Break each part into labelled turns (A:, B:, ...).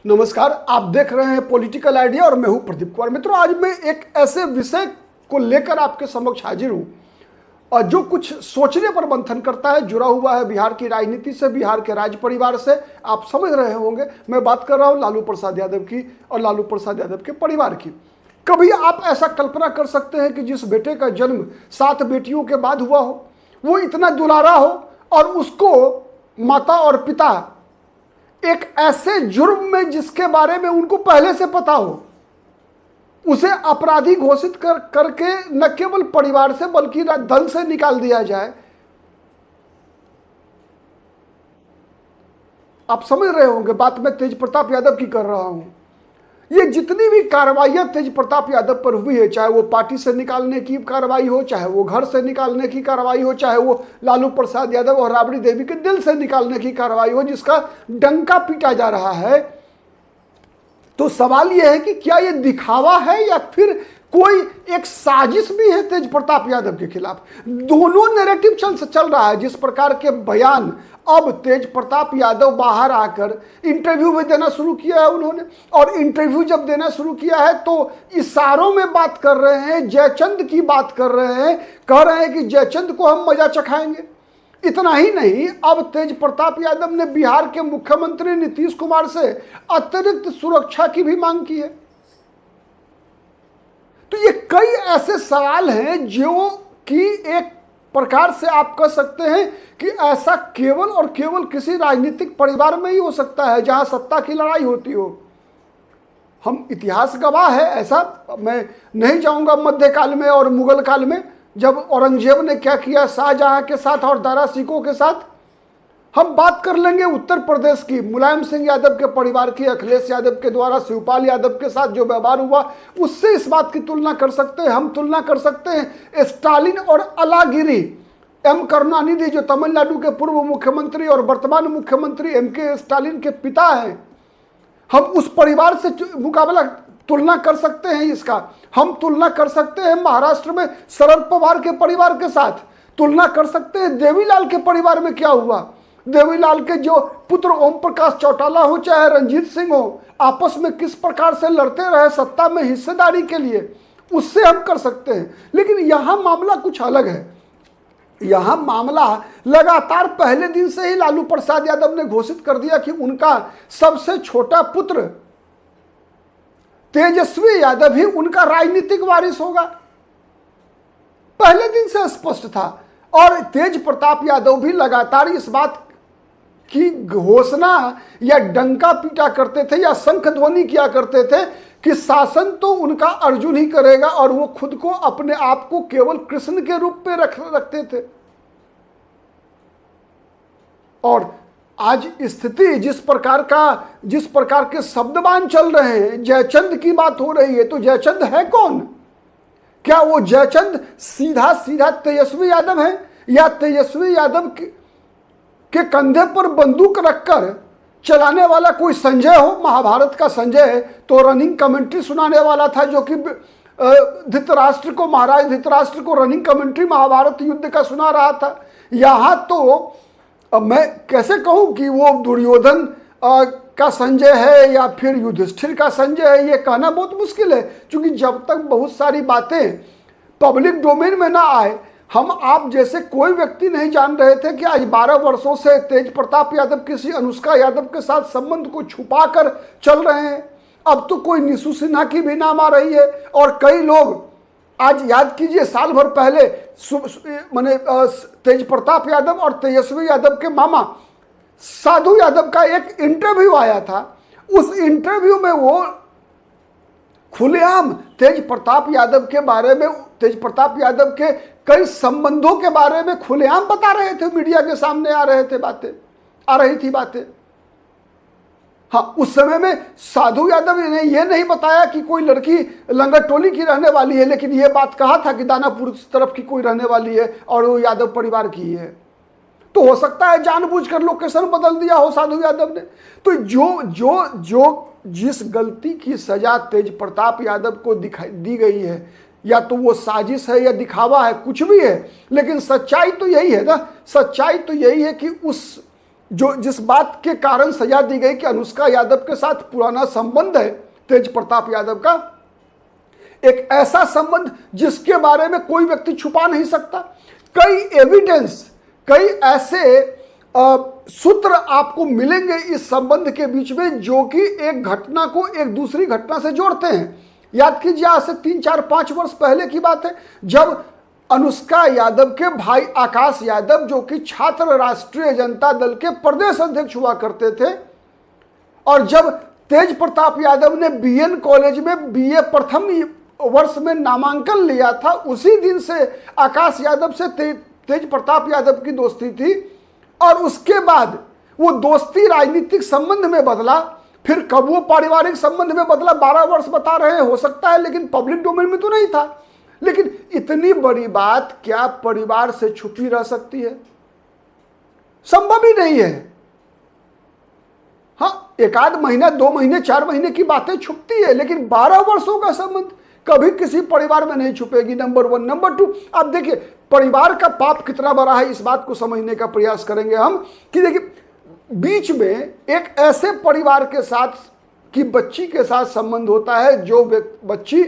A: नमस्कार, आप देख रहे हैं पॉलिटिकल आइडिया और मैं हूं प्रदीप कुमार। मित्रों, आज मैं एक ऐसे विषय को लेकर आपके समक्ष हाजिर हूं और जो कुछ सोचने पर मंथन करता है, जुड़ा हुआ है बिहार की राजनीति से, बिहार के राज परिवार से। आप समझ रहे होंगे मैं बात कर रहा हूं लालू प्रसाद यादव की और लालू प्रसाद यादव के परिवार की। कभी आप ऐसा कल्पना कर सकते हैं कि जिस बेटे का जन्म 7 बेटियों के बाद हुआ हो, वो इतना दुलारा हो और उसको माता और पिता एक ऐसे जुर्म में जिसके बारे में उनको पहले से पता हो, उसे अपराधी घोषित करके न केवल परिवार से बल्कि दल से निकाल दिया जाए। आप समझ रहे होंगे बात मैं तेज प्रताप यादव की कर रहा हूं। ये जितनी भी कार्रवाइयां तेज प्रताप यादव पर हुई है, चाहे वो पार्टी से निकालने की कार्रवाई हो, चाहे वो घर से निकालने की कार्रवाई हो, चाहे वो लालू प्रसाद यादव और राबड़ी देवी के दिल से निकालने की कार्रवाई हो, जिसका डंका पीटा जा रहा है, तो सवाल यह है कि क्या ये दिखावा है या फिर कोई एक साजिश भी है तेज प्रताप यादव के खिलाफ। दोनों नैरेटिव चल रहा है। जिस प्रकार के बयान अब तेज प्रताप यादव बाहर आकर इंटरव्यू में देना शुरू किया है उन्होंने, और इंटरव्यू जब देना शुरू किया है तो इशारों में बात कर रहे हैं, जयचंद की बात कर रहे हैं, कह रहे हैं कि जयचंद को हम मजा चखाएंगे। इतना ही नहीं, अब तेज प्रताप यादव ने बिहार के मुख्यमंत्री नीतीश कुमार से अतिरिक्त सुरक्षा की भी मांग की है। तो ये कई ऐसे सवाल हैं जो कि एक प्रकार से आप कह सकते हैं कि ऐसा केवल और केवल किसी राजनीतिक परिवार में ही हो सकता है जहां सत्ता की लड़ाई होती हो। हम इतिहास गवाह है, ऐसा मैं नहीं जाऊंगा मध्यकाल में और मुगल काल में जब औरंगजेब ने क्या किया शाहजहां के साथ और दारा सिकों के साथ। हम बात कर लेंगे उत्तर प्रदेश की, मुलायम सिंह यादव के परिवार की, अखिलेश यादव के द्वारा शिवपाल यादव के साथ जो व्यवहार हुआ, उससे इस बात की तुलना कर सकते हैं। हम तुलना कर सकते हैं स्टालिन और अलागिरी, एम करुणानिधि जो तमिलनाडु के पूर्व मुख्यमंत्री और वर्तमान मुख्यमंत्री MK स्टालिन के पिता हैं। हम उस परिवार से मुकाबला तुलना कर सकते हैं इसका। हम तुलना कर सकते हैं महाराष्ट्र में शरद पवार के परिवार के साथ, तुलना कर सकते हैं देवीलाल के परिवार में क्या हुआ। देवीलाल के जो पुत्र ओम प्रकाश चौटाला हो चाहे रंजीत सिंह हो, आपस में किस प्रकार से लड़ते रहे सत्ता में हिस्सेदारी के लिए, उससे हम कर सकते हैं। लेकिन यहां मामला कुछ अलग है। यहां मामला लगातार पहले दिन से ही लालू प्रसाद यादव ने घोषित कर दिया कि उनका सबसे छोटा पुत्र तेजस्वी यादव ही उनका राजनीतिक वारिस होगा। पहले दिन से स्पष्ट था और तेज प्रताप यादव भी लगातार इस बात की घोषणा या डंका पीटा करते थे या शंख ध्वनि किया करते थे कि शासन तो उनका अर्जुन ही करेगा, और वो खुद को अपने आप को केवल कृष्ण के रूप में रखते थे। और आज स्थिति जिस प्रकार के शब्दबान चल रहे हैं, जयचंद की बात हो रही है, तो जयचंद है कौन? क्या वो जयचंद सीधा सीधा तेजस्वी यादव है, या तेजस्वी यादव के कंधे पर बंदूक रखकर चलाने वाला कोई संजय हो? महाभारत का संजय तो रनिंग कमेंट्री सुनाने वाला था, जो कि धृतराष्ट्र को, महाराज धृतराष्ट्र को रनिंग कमेंट्री महाभारत युद्ध का सुना रहा था। यहां तो अब मैं कैसे कहूं कि वो दुर्योधन का संजय है या फिर युधिष्ठिर का संजय है, ये कहना बहुत मुश्किल है, क्योंकि जब तक बहुत सारी बातें पब्लिक डोमेन में ना आए, हम आप जैसे कोई व्यक्ति नहीं जान रहे थे कि आज 12 वर्षों से तेज प्रताप यादव किसी अनुष्का यादव के साथ संबंध को छुपा कर चल रहे हैं। अब तो कोई निशु सिन्हा की भी नाम आ रही है, और कई लोग, आज याद कीजिए साल भर पहले माने तेज प्रताप यादव और तेजस्वी यादव के मामा साधु यादव का एक इंटरव्यू आया था। उस इंटरव्यू में वो खुलेआम तेज प्रताप यादव के बारे में, तेज प्रताप यादव के कई संबंधों के बारे में खुलेआम बता रहे थे, मीडिया के सामने आ रही थी बातें। हाँ, उस समय में साधु यादव ने यह नहीं बताया कि कोई लड़की लंगर टोली की रहने वाली है, लेकिन यह बात कहा था कि दानापुर तरफ की कोई रहने वाली है और वो यादव परिवार की है। तो हो सकता है जानबूझकर लोकेशन बदल दिया हो साधु यादव ने। तो जो जिस गलती की सजा तेज प्रताप यादव को दी गई है, या तो वो साजिश है या दिखावा है, कुछ भी है, लेकिन सच्चाई तो यही है ना। सच्चाई तो यही है कि जो जिस बात के कारण सजा दी गई कि अनुष्का यादव के साथ पुराना संबंध है तेज प्रताप यादव का, एक ऐसा संबंध जिसके बारे में कोई व्यक्ति छुपा नहीं सकता। कई एविडेंस, कई ऐसे सूत्र आपको मिलेंगे इस संबंध के बीच में जो कि एक घटना को एक दूसरी घटना से जोड़ते हैं। याद कीजिए, आज से 3, 4, 5 वर्ष पहले की बात है, जब अनुष्का यादव के भाई आकाश यादव, जो कि छात्र राष्ट्रीय जनता दल के प्रदेश अध्यक्ष हुआ करते थे, और जब तेज प्रताप यादव ने बीएन कॉलेज में बीए प्रथम वर्ष में नामांकन लिया था, उसी दिन से आकाश यादव से तेज प्रताप यादव की दोस्ती थी। और उसके बाद वो दोस्ती राजनीतिक संबंध में बदला, फिर कब वो पारिवारिक संबंध में बदला 12 वर्ष बता रहे हैं, हो सकता है, लेकिन पब्लिक डोमेन में तो नहीं था। लेकिन इतनी बड़ी बात क्या परिवार से छुपी रह सकती है? संभव ही नहीं है। हाँ, 1 आध महीना, 2 महीने, 4 महीने की बातें छुपती है, लेकिन 12 वर्षों का संबंध कभी किसी परिवार में नहीं छुपेगी। नंबर 1। नंबर 2, आप देखिए परिवार का पाप कितना बड़ा है, इस बात को समझने का प्रयास करेंगे हम कि देखिए बीच में एक ऐसे परिवार के साथ की बच्ची के साथ संबंध होता है, जो बच्ची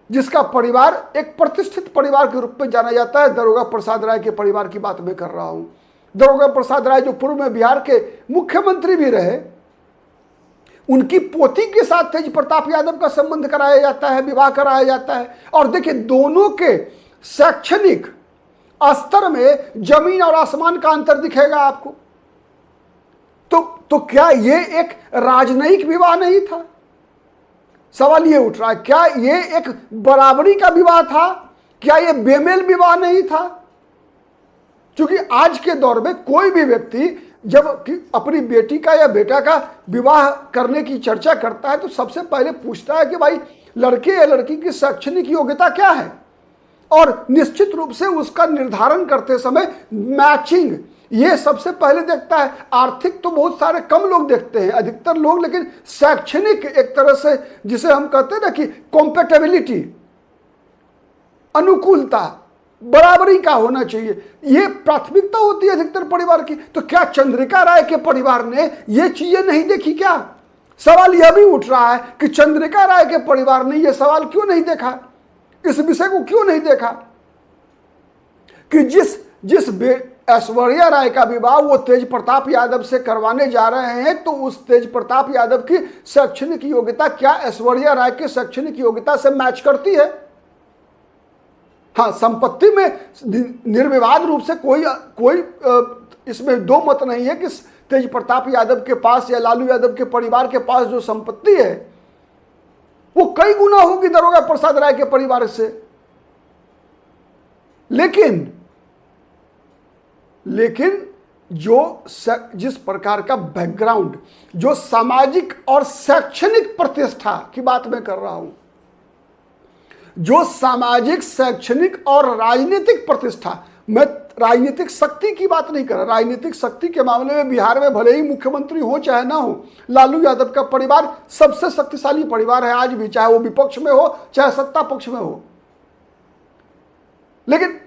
A: जिसका परिवार एक प्रतिष्ठित परिवार के रूप में जाना जाता है। दरोगा प्रसाद राय के परिवार की बात मैं कर रहा हूं। दरोगा प्रसाद राय जो पूर्व में बिहार के मुख्यमंत्री भी रहे, उनकी पोती के साथ तेज प्रताप यादव का संबंध कराया जाता है, विवाह कराया जाता है। और देखिए दोनों के शैक्षणिक स्तर में जमीन और आसमान का अंतर दिखेगा आपको। तो क्या ये एक राजनयिक विवाह नहीं था? सवाल ये उठ रहा है, क्या ये एक बराबरी का विवाह था? क्या ये बेमेल विवाह नहीं था? क्योंकि आज के दौर में कोई भी व्यक्ति जब अपनी बेटी का या बेटा का विवाह करने की चर्चा करता है तो सबसे पहले पूछता है कि भाई लड़के या लड़की की शैक्षणिक योग्यता क्या है, और निश्चित रूप से उसका निर्धारण करते समय मैचिंग ये सबसे पहले देखता है। आर्थिक तो बहुत सारे कम लोग देखते हैं, अधिकतर लोग, लेकिन शैक्षणिक एक तरह से जिसे हम कहते हैं ना कि कॉम्पेटेबिलिटी, अनुकूलता, बराबरी का होना चाहिए, ये प्राथमिकता होती है अधिकतर परिवार की। तो क्या चंद्रिका राय के परिवार ने ये चीजें नहीं देखी क्या? सवाल यह भी उठ रहा है कि चंद्रिका राय के परिवार ने यह सवाल क्यों नहीं देखा, इस विषय को क्यों नहीं देखा कि जिस ऐश्वर्या राय का विवाह वो तेज प्रताप यादव से करवाने जा रहे हैं, तो उस तेज प्रताप यादव की शैक्षणिक योग्यता क्या ऐश्वर्या राय की शैक्षणिक योग्यता से मैच करती है? हाँ, संपत्ति में निर्विवाद रूप से कोई इसमें दो मत नहीं है कि तेज प्रताप यादव के पास या लालू यादव के परिवार के पास जो संपत्ति है वो कई गुना होगी दरोगा प्रसाद राय के परिवार से। लेकिन जिस प्रकार का बैकग्राउंड, जो सामाजिक और शैक्षणिक प्रतिष्ठा की बात मैं कर रहा हूं, जो सामाजिक, शैक्षणिक और राजनीतिक प्रतिष्ठा, मैं राजनीतिक शक्ति की बात नहीं कर रहा। राजनीतिक शक्ति के मामले में बिहार में भले ही मुख्यमंत्री हो चाहे ना हो, लालू यादव का परिवार सबसे शक्तिशाली परिवार है आज भी, चाहे वो विपक्ष में हो चाहे सत्ता पक्ष में हो। लेकिन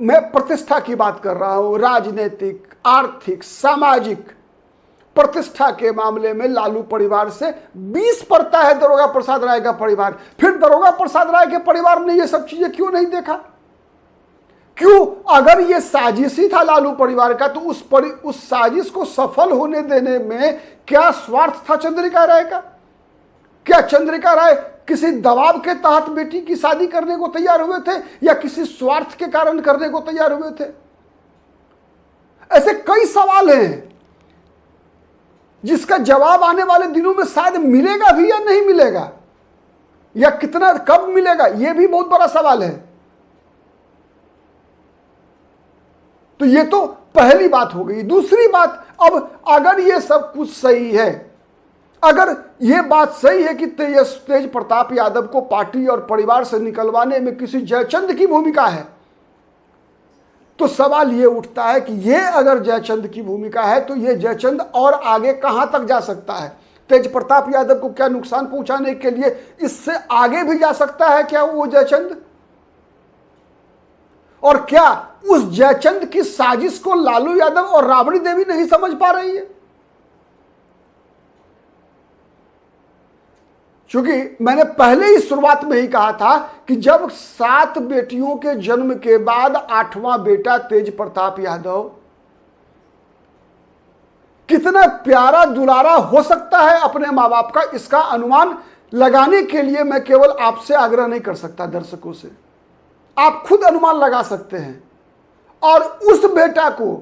A: मैं प्रतिष्ठा की बात कर रहा हूं, राजनीतिक, आर्थिक, सामाजिक प्रतिष्ठा के मामले में लालू परिवार से 20 पड़ता है दरोगा प्रसाद राय का परिवार। फिर दरोगा प्रसाद राय के परिवार ने ये सब चीजें क्यों नहीं देखा? क्यों? अगर ये साजिशी था लालू परिवार का, तो उस साजिश को सफल होने देने में क्या स्वार्थ था चंद्रिका राय का? क्या चंद्रिका राय किसी दबाव के तहत बेटी की शादी करने को तैयार हुए थे, या किसी स्वार्थ के कारण करने को तैयार हुए थे? ऐसे कई सवाल हैं जिसका जवाब आने वाले दिनों में शायद मिलेगा भी या नहीं मिलेगा, या कितना कब मिलेगा, यह भी बहुत बड़ा सवाल है। तो ये तो पहली बात हो गई। दूसरी बात, अब अगर ये सब कुछ सही है, अगर ये बात सही है कि तेज प्रताप यादव को पार्टी और परिवार से निकलवाने में किसी जयचंद की भूमिका है, तो सवाल ये उठता है कि ये अगर जयचंद की भूमिका है तो ये जयचंद और आगे कहां तक जा सकता है? तेज प्रताप यादव को क्या नुकसान पहुंचाने के लिए इससे आगे भी जा सकता है क्या वो जयचंद? और क्या उस जयचंद की साजिश को लालू यादव और राबड़ी देवी नहीं समझ पा रही है? क्योंकि मैंने पहले ही शुरुआत में ही कहा था कि जब 7 बेटियों के जन्म के बाद 8वां बेटा तेज प्रताप यादव कितना प्यारा दुलारा हो सकता है अपने मां बाप का, इसका अनुमान लगाने के लिए मैं केवल आपसे आग्रह नहीं कर सकता, दर्शकों से आप खुद अनुमान लगा सकते हैं। और उस बेटा को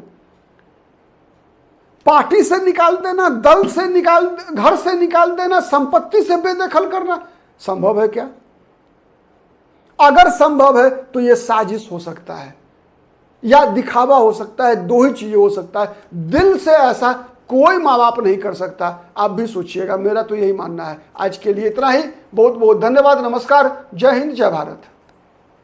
A: पार्टी से निकाल देना, दल से निकाल, घर से निकाल देना, संपत्ति से बेदखल करना संभव है क्या? अगर संभव है तो यह साजिश हो सकता है या दिखावा हो सकता है, दो ही चीजें हो सकता है। दिल से ऐसा कोई माँ बाप नहीं कर सकता। आप भी सोचिएगा, मेरा तो यही मानना है। आज के लिए इतना ही। बहुत बहुत धन्यवाद। नमस्कार। जय हिंद, जय भारत।